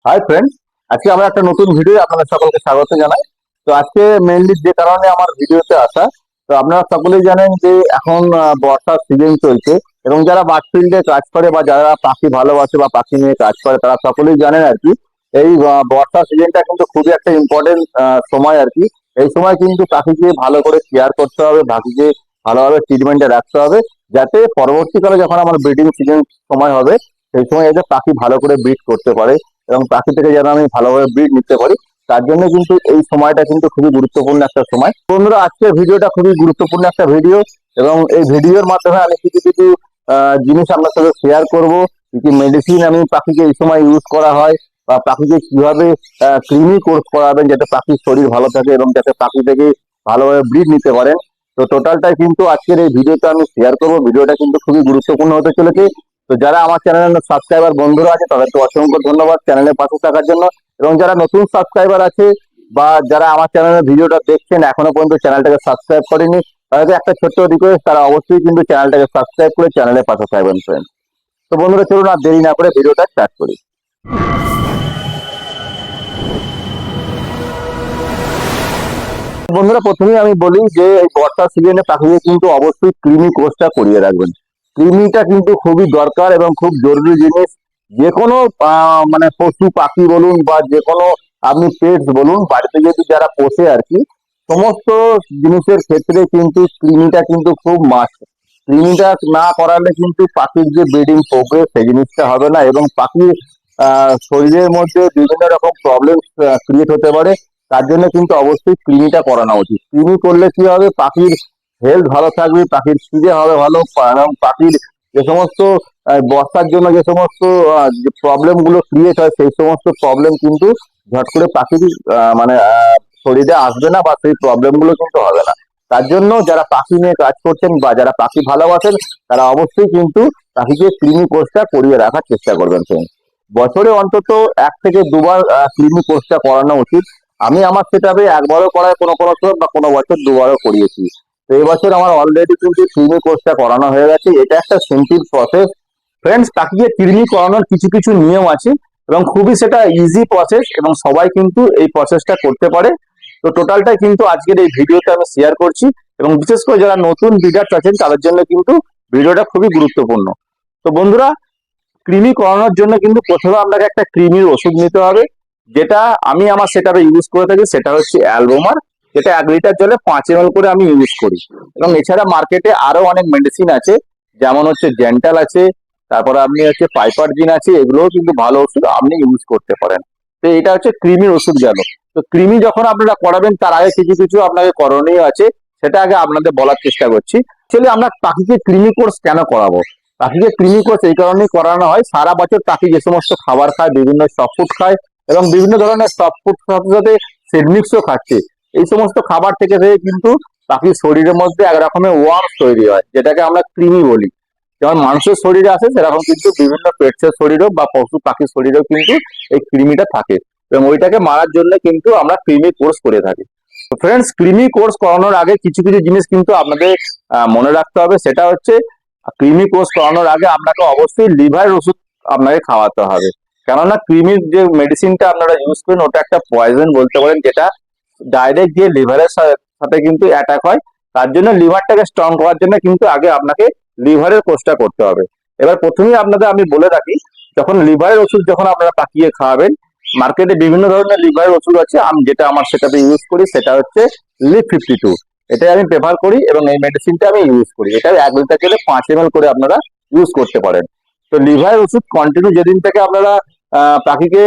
Hi friends, আজকে আমরা একটা নতুন ভিডিও আপনাদের সকলকে স্বাগত জানাই। তো আজকে মেইনলি যে কারণে আমার ভিডিওতে আসা, তো আপনারা সকলেই জানেন যে এখন বর্ষার সিজন চলছে এবং যারা বার্ড ফিল্ডে কাজ করে বা যারা পাখি ভালোবাসে বা পাখি নিয়ে কাজ করে তারা সকলেই জানেন আর কি। এই বর্ষা সিজনটা কিন্তু খুবই একটা ইম্পর্টেন্ট সময় আর কি। এই সময় কিন্তু পাখিকে ভালো করে কেয়ার করতে হবে, পাখিকে ভালোভাবে ট্রিটমেন্টে রাখতে হবে, যাতে পরবর্তীকালে যখন আমার ব্রিডিং সিজন সময় হবে সেই সময় এদের পাখি ভালো করে ব্রিড করতে পারে এবং পাখি থেকে যেন আমি ভালোভাবে ব্রিড নিতে পারি। তার জন্য কিন্তু এই সময়টা কিন্তু খুবই গুরুত্বপূর্ণ একটা সময়। বন্ধুরা, আজকের ভিডিওটা খুবই গুরুত্বপূর্ণ একটা ভিডিও এবং এই ভিডিওর মাধ্যমে আমি কিছু কিছু জিনিস আপনার সাথে শেয়ার করব। কি মেডিসিন আমি পাখিকে এই সময় ইউজ করা হয় বা পাখিকে কিভাবে ক্লিনিং কোর্স করাবেন যাতে পাখির শরীর ভালো থাকে এবং যাতে পাখি থেকে ভালোভাবে ব্রিড নিতে পারেন। তো টোটালটাই কিন্তু আজকের এই ভিডিওটা আমি শেয়ার করব। ভিডিওটা কিন্তু খুবই গুরুত্বপূর্ণ হতে চলেছে। তো যারা আমার চ্যানেলের সাবস্ক্রাইবার বন্ধুরা আছে তাদেরকে অসংখ্য ধন্যবাদ চ্যানেলের পাশে থাকার জন্য। এবং যারা নতুন সাবস্ক্রাইবার আছে বা যারা আমার চ্যানেলের ভিডিওটা দেখছেন এখনো পর্যন্ত চ্যানেলটাকে সাবস্ক্রাইব করেনি, তাদেরকে একটা ছোট্ট রিকোয়েস্ট, তারা অবশ্যই কিন্তু চ্যানেলটাকে সাবস্ক্রাইব করে চ্যানেলের পাশে থাকবেন ফ্রেন্ড। তো বন্ধুরা, চলুন আর দেরি না করে ভিডিওটা স্টার্ট করি। বন্ধুরা, প্রথমেই আমি বলি যে এই বর্ষার সিজনে পাখিকে কিন্তু অবশ্যই কৃমি কোর্সটা করিয়ে রাখবেন। কৃমিটা কিন্তু খুবই দরকার এবং খুব জরুরি জিনিস। যে কোনো মানে পশু পাখি বলুন বা যে কোনো আপনি পেটস বলুন, বাড়িতে যদি যারা পোষে আর কি, সমস্ত জিনিসের ক্ষেত্রে কিন্তু কৃমিটা কিন্তু খুব মাস্ট। কৃমিটা না করালে কিন্তু পাখির যে ব্রিডিং প্রোগ্রেস সেই জিনিসটা হবে না এবং পাখির শরীরের মধ্যে বিভিন্ন রকম প্রবলেম ক্রিয়েট হতে পারে। তার জন্য কিন্তু অবশ্যই কৃমিটা করানো উচিত। কৃমি করলে কি হবে, পাখির হেলথ ভালো থাকবে, পাখির খিদে হবে ভালো, এবং পাখির যে সমস্ত বর্ষার জন্য যে সমস্ত প্রবলেম গুলো ক্রিয়েট হয় সেই সমস্ত প্রবলেম কিন্তু ঝট করে পাখির মানে শরীরে আসবে না বা সেই প্রবলেম গুলো কিন্তু হবে না। তার জন্য যারা পাখি নিয়ে কাজ করছেন বা যারা পাখি ভালোবাসেন তারা অবশ্যই কিন্তু পাখিকে কৃমি কোর্সটা করিয়ে রাখার চেষ্টা করবেন। বছরে অন্তত 1 থেকে 2 বার কৃমি কোর্সটা করানো উচিত। আমি আমার সেটাবে একবারও করায় কোনো কোনো সময় বা কোনো বছর 2বারও করিয়েছি। তো এই বছর আমার অলরেডি কিন্তু কৃমি কোর্সটা করানো হয়ে গেছে। এটা একটা সিম্পল প্রসেস ফ্রেন্ডস। পাখিকে কৃমি করানোর কিছু কিছু নিয়ম আছে এবং খুবই সেটা ইজি প্রসেস এবং সবাই কিন্তু এই প্রসেসটা করতে পারে। তো টোটালটাই কিন্তু আজকের এই ভিডিওতে আমি শেয়ার করছি এবং বিশেষ করে যারা নতুন ব্রিডার্স আছেন তাদের জন্য কিন্তু ভিডিওটা খুবই গুরুত্বপূর্ণ। তো বন্ধুরা, কৃমি করানোর জন্য কিন্তু প্রথমে আপনাকে একটা কৃমির ওষুধ নিতে হবে, যেটা আমি আমার সেটাপে ইউজ করে থাকি। সেটা হচ্ছে অ্যালবোমার, যেটা 1 লিটার জলে 5 ml করে আমি ইউজ করি। এবং এছাড়া মার্কেটে আরো অনেক মেডিসিন আছে, যেমন হচ্ছে জেন্টাল আছে, তারপরে আপনি হচ্ছে পাইপারজিন আছে, এগুলোও কিন্তু ভালো ওষুধ, আপনি ইউজ করতে পারেন। তো এটা হচ্ছে কৃমির ওষুধ গেল। তো কৃমি যখন আপনারা করাবেন তার আগে কিছু কিছু আপনাকে করণীয় আছে, সেটা আগে আপনাদের বলার চেষ্টা করছি। আসলে আমরা পাখিকে কৃমি কোর্স কেন করাবো? পাখিকে কৃমি কোর্স এই কারণেই করানো হয়, সারা বছর পাখি যে সমস্ত খাবার খায়, বিভিন্ন সফট ফুড খায় এবং বিভিন্ন ধরনের সফট ফুড সাথে সাথে সিডমিক্সও খাচ্ছে। এই সমস্ত খাবার থেকে থেকে কিন্তু পাখির শরীরের মধ্যে এক রকমের ওয়ার্মস তৈরি হয়, যেটাকে আমরা কৃমি বলি। যেমন মানুষের শরীরে আছে সেরকম কিন্তু বিভিন্ন পেটসের শরীরেও বা পশু পাখির শরীরেও কিন্তু এই কৃমিটা থাকে এবং ওইটাকে মারার জন্য কিন্তু আমরা কৃমি কোর্স করে থাকি। তো ফ্রেন্ডস, কৃমি কোর্স করানোর আগে কিছু কিছু জিনিস কিন্তু আপনাদের মনে রাখতে হবে। সেটা হচ্ছে কৃমি কোর্স করানোর আগে আপনাকে অবশ্যই লিভারের ওষুধ আপনাকে খাওয়াতে হবে। কেননা কৃমির যে মেডিসিনটা আপনারা ইউজ করেন ওটা একটা পয়জন বলতে পারেন, যেটা ডাইরেক্ট গিয়ে লিভারের সাথে কিন্তু অ্যাটাক হয়। তার জন্য লিভারটাকে স্ট্রং করার জন্য কিন্তু আগে আপনাকে লিভারের কোর্সটা করতে হবে। এবার প্রথমেই আপনাদের আমি বলে রাখি, যখন লিভারের ওষুধ যখন আপনারা পাকিয়ে খাওয়াবেন, মার্কেটে বিভিন্ন ধরনের লিভারের ওষুধ আছে। আমি যেটা আমার সেটাতে ইউজ করি সেটা হচ্ছে লিভ 52। এটাই আমি ব্যবহার করি এবং এই মেডিসিনটা আমি ইউজ করি। এটা 1 লিটার জলে 5 ml করে আপনারা ইউজ করতে পারেন। তো লিভারের ওষুধ কন্টিনিউ যেদিন থেকে আপনারা পাখিকে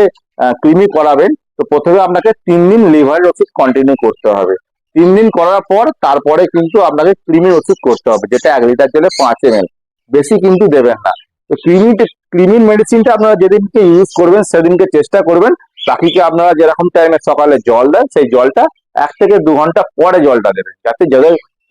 কৃমি করাবেন, তো প্রথমে আপনাকে 3 দিন লিভারের ওষুধ কন্টিনিউ করতে হবে। 3 দিন করার পর তারপরে কিন্তু আপনাকে কৃমির ওষুধ করতে হবে, যেটা 1 লিটার জলে 5 ml, বেশি কিন্তু দেবেন না। তো কৃমির মেডিসিনটা আপনারা যেদিনকে ইউজ করবেন সেদিনকে চেষ্টা করবেন পাখিকে আপনারা যেরকম টাইমে সকালে জল দেন সেই জলটা 1 থেকে 2 ঘন্টা পরে জলটা দেবেন, যাতে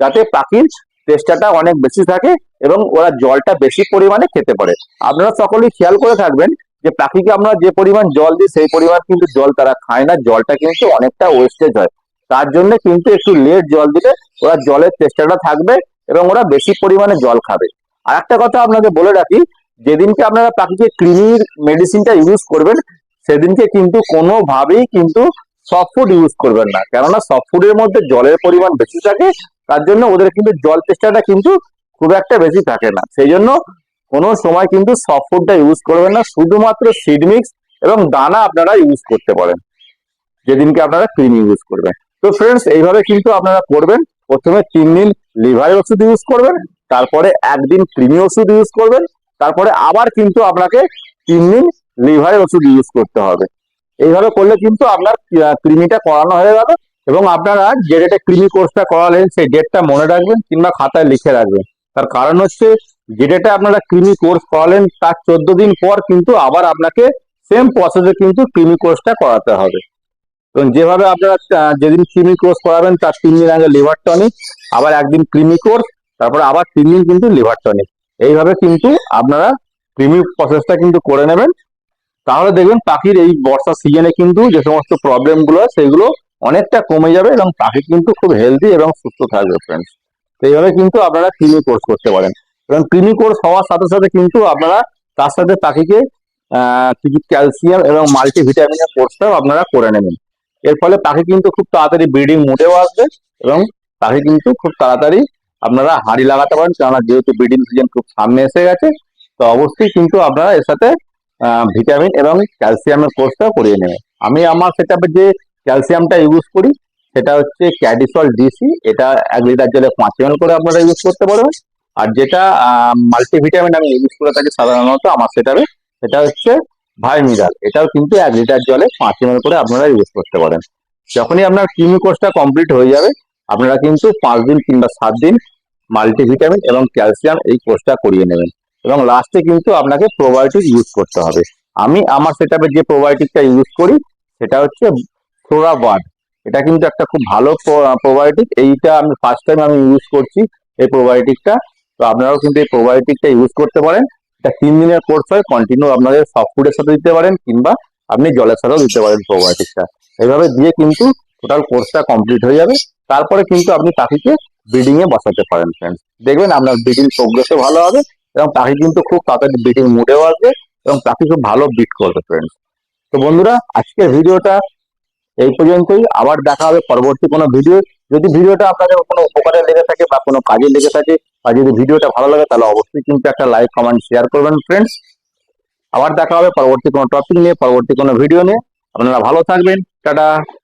যাতে পাখির চেষ্টাটা অনেক বেশি থাকে এবং ওরা জলটা বেশি পরিমাণে খেতে পারে। আপনারা সকলেই খেয়াল করে থাকবেন যে পাখিকে আমরা যে পরিমাণ জল দিই সেই পরিমাণ কিন্তু জল তারা খায় না, জলটা কিন্তু অনেকটা ওয়েস্টেজ হয়। তার জন্য কিন্তু একটু লেট জল দিলে ওরা জলের চেষ্টাটা থাকবে এবং ওরা বেশি পরিমাণে জল খাবে। আর একটা কথা আপনাকে বলে রাখি, যেদিনকে আপনারা পাখিকে কৃমির মেডিসিনটা ইউজ করবেন সেদিনকে কিন্তু কোনোভাবেই কিন্তু সফট ফুড ইউজ করবেন না, কেননা সফট ফুডের মধ্যে জলের পরিমাণ বেশি থাকে, তার জন্য ওদের কিন্তু জল তেষ্টাটা কিন্তু খুব একটা বেশি থাকে না। সেই জন্য কোনো সময় কিন্তু সফট ফুডটা ইউজ করবেন না, শুধুমাত্র সিড মিক্স এবং দানা আপনারা ইউজ করতে পারেন যেদিনকে আপনারা ক্রিম ইউজ করবেন। তো ফ্রেন্ডস, এইভাবে কিন্তু আপনারা করবেন। প্রথমে 3 দিন লিভারের ওষুধ ইউজ করবেন, তারপরে একদিন ক্রিমি ওষুধ ইউজ করবেন, তারপরে আবার কিন্তু আপনাকে 3 দিন লিভারের ওষুধ ইউজ করতে হবে। এইভাবে করলে কিন্তু আপনার ক্রিমিটা করানো হয়ে গেল। এবং আপনারা যে ডেটে ক্রিমি কোর্সটা করালেন সেই ডেটটা মনে রাখবেন কিংবা খাতায় লিখে রাখবেন। তার কারণ হচ্ছে, যে ডেটে আপনারা ক্রিমি কোর্স করালেন তার 14 দিন পর কিন্তু আবার আপনাকে সেম প্রসেসে কিন্তু ক্রিমি কোর্সটা করাতে হবে। এবং যেভাবে আপনারা যেদিন ক্রিমি কোর্স করাবেন তার 3 দিন আগে লিভার টনিক, আবার একদিন ক্রিমি কোর্স, তারপরে আবার 3 দিন কিন্তু লিভার টনিক। এইভাবে কিন্তু আপনারা ক্রিমি প্রসেসটা কিন্তু করে নেবেন। তাহলে দেখবেন পাখির এই বর্ষা সিজনে কিন্তু যে সমস্ত প্রবলেম গুলো সেগুলো অনেকটা কমে যাবে এবং পাখি কিন্তু খুব হেলদি এবং সুস্থ থাকবে ফ্রেন্ডস। তো এইভাবে কিন্তু আপনারা ক্রিমি কোর্স করতে পারেন। এবং ক্রিমি কোর্স হওয়ার সাথে সাথে কিন্তু আপনারা তার সাথে পাখিকে কিছু ক্যালসিয়াম এবং মাল্টিভিটামিনের কোর্সটাও আপনারা করে নেবেন। এর ফলে পাখি কিন্তু খুব তাড়াতাড়ি ব্রিডিং মুডেও আসবে এবং পাখি কিন্তু খুব তাড়াতাড়ি আপনারা হাঁড়ি লাগাতে পারেন, কেননা যেহেতু ব্রিডিং সিজন খুব সামনে এসে গেছে। তো অবশ্যই কিন্তু আপনারা এর সাথে ভিটামিন এবং ক্যালসিয়ামের কোর্সটা করিয়ে নেবেন। আমি আমার সেটআপে যে ক্যালসিয়ামটা ইউজ করি সেটা হচ্ছে ক্যাডিসল ডিসি। এটা 1 লিটার জলে 5 ml করে আপনারা ইউজ করতে পারবেন। আর যেটা মাল্টিভিটামিন আমি ইউজ করে থাকি সাধারণত আমার সেটআপে, সেটা হচ্ছে ভাইমিরাল। এটাও কিন্তু 1 লিটার জলে 5 ml করে আপনারা ইউজ করতে পারেন। যখনই আপনার ক্রিমি কোর্সটা কমপ্লিট হয়ে যাবে, আপনারা কিন্তু 5 দিন কিংবা 7 দিন মাল্টিভিটামিন এবং ক্যালসিয়াম এই কোর্সটা করিয়ে নেবেন। এবং লাস্টে কিন্তু আপনাকে প্রোবায়োটিক ইউজ করতে হবে। আমি আমার সেটআপে যে প্রোবায়োটিকটা ইউজ করি সেটা হচ্ছে ফ্লোরাবার্ড। এটা কিন্তু একটা খুব ভালো প্রোবায়োটিক। এইটা আমি ফার্স্ট টাইম আমি ইউজ করছি এই প্রোবায়োটিকটা। তো আপনারাও কিন্তু এই প্রোবায়োটিকটা ইউজ করতে পারেন। এটা 3 দিনের কোর্স হয়, কন্টিনিউ আপনাদের সফট ফুডের সাথে দিতে পারেন কিংবা আপনি জলের সাথেও দিতে পারেন প্রোবায়োটিকটা। এইভাবে দিয়ে কিন্তু টোটাল কোর্সটা কমপ্লিট হয়ে যাবে। তারপরে কিন্তু আপনি পাখিকে ব্রিডিং এ বসাতে পারেন ফ্রেন্ডস। দেখবেন আপনার ব্রিডিং প্রোগ্রেসও ভালো হবে এবং পাখি কিন্তু খুব তাড়াতাড়ি ব্রিডিং মুডেও আসবে এবং পাখি খুব ভালো ব্রিড করবে ফ্রেন্ডস। তো বন্ধুরা, আজকের ভিডিওটা এই পর্যন্তই। আবার দেখা হবে পরবর্তী কোনো ভিডিও। যদি ভিডিওটা আপনাদের কোনো উপকারে লেগে থাকে বা কোনো কাজে লেগে থাকে, বা যদি ভিডিওটা ভালো লাগে, তাহলে অবশ্যই কিন্তু একটা লাইক কমেন্ট শেয়ার করবেন ফ্রেন্ডস। আবার দেখা হবে পরবর্তী কোনো টপিক নিয়ে, পরবর্তী কোনো ভিডিও নিয়ে। আপনারা ভালো থাকবেন। টাটা।